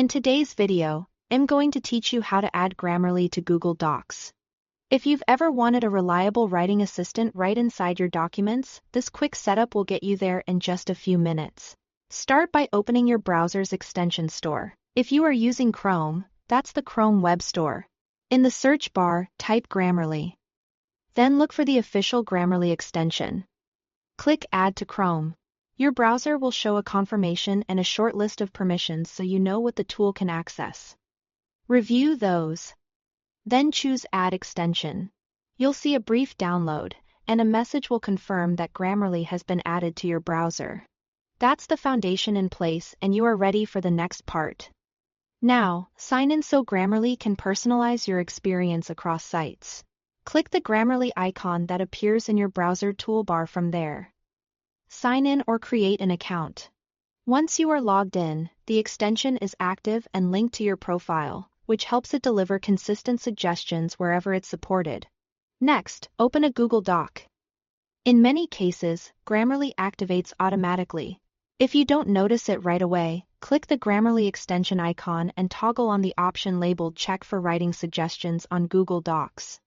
In today's video, I'm going to teach you how to add Grammarly to Google Docs. If you've ever wanted a reliable writing assistant right inside your documents, this quick setup will get you there in just a few minutes. Start by opening your browser's extension store. If you are using Chrome, that's the Chrome Web Store. In the search bar, type Grammarly. Then look for the official Grammarly extension. Click Add to Chrome. Your browser will show a confirmation and a short list of permissions so you know what the tool can access. Review those. Then choose Add Extension. You'll see a brief download, and a message will confirm that Grammarly has been added to your browser. That's the foundation in place and you are ready for the next part. Now, sign in so Grammarly can personalize your experience across sites. Click the Grammarly icon that appears in your browser toolbar from there. Sign in or create an account. Once you are logged in, the extension is active and linked to your profile, which helps it deliver consistent suggestions wherever it's supported. Next, open a Google Doc. In many cases, Grammarly activates automatically. If you don't notice it right away, click the Grammarly extension icon and toggle on the option labeled Check for Writing Suggestions on Google Docs.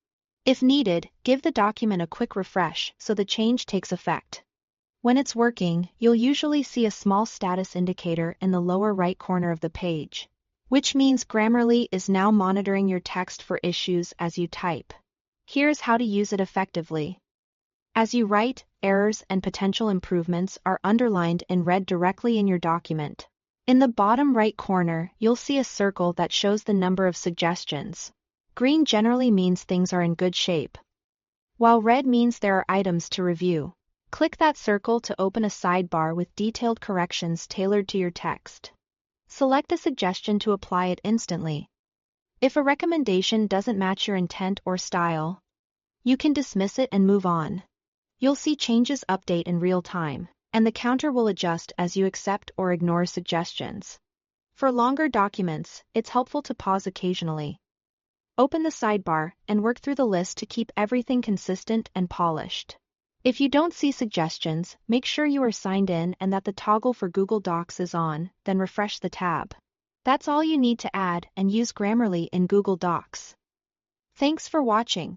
If needed, give the document a quick refresh so the change takes effect. When it's working, you'll usually see a small status indicator in the lower right corner of the page, which means Grammarly is now monitoring your text for issues as you type. Here's how to use it effectively. As you write, errors and potential improvements are underlined in red directly in your document. In the bottom right corner, you'll see a circle that shows the number of suggestions. Green generally means things are in good shape, while red means there are items to review. Click that circle to open a sidebar with detailed corrections tailored to your text. Select a suggestion to apply it instantly. If a recommendation doesn't match your intent or style, you can dismiss it and move on. You'll see changes update in real time, and the counter will adjust as you accept or ignore suggestions. For longer documents, it's helpful to pause occasionally. Open the sidebar and work through the list to keep everything consistent and polished. If you don't see suggestions, make sure you are signed in and that the toggle for Google Docs is on, then refresh the tab. That's all you need to add and use Grammarly in Google Docs. Thanks for watching.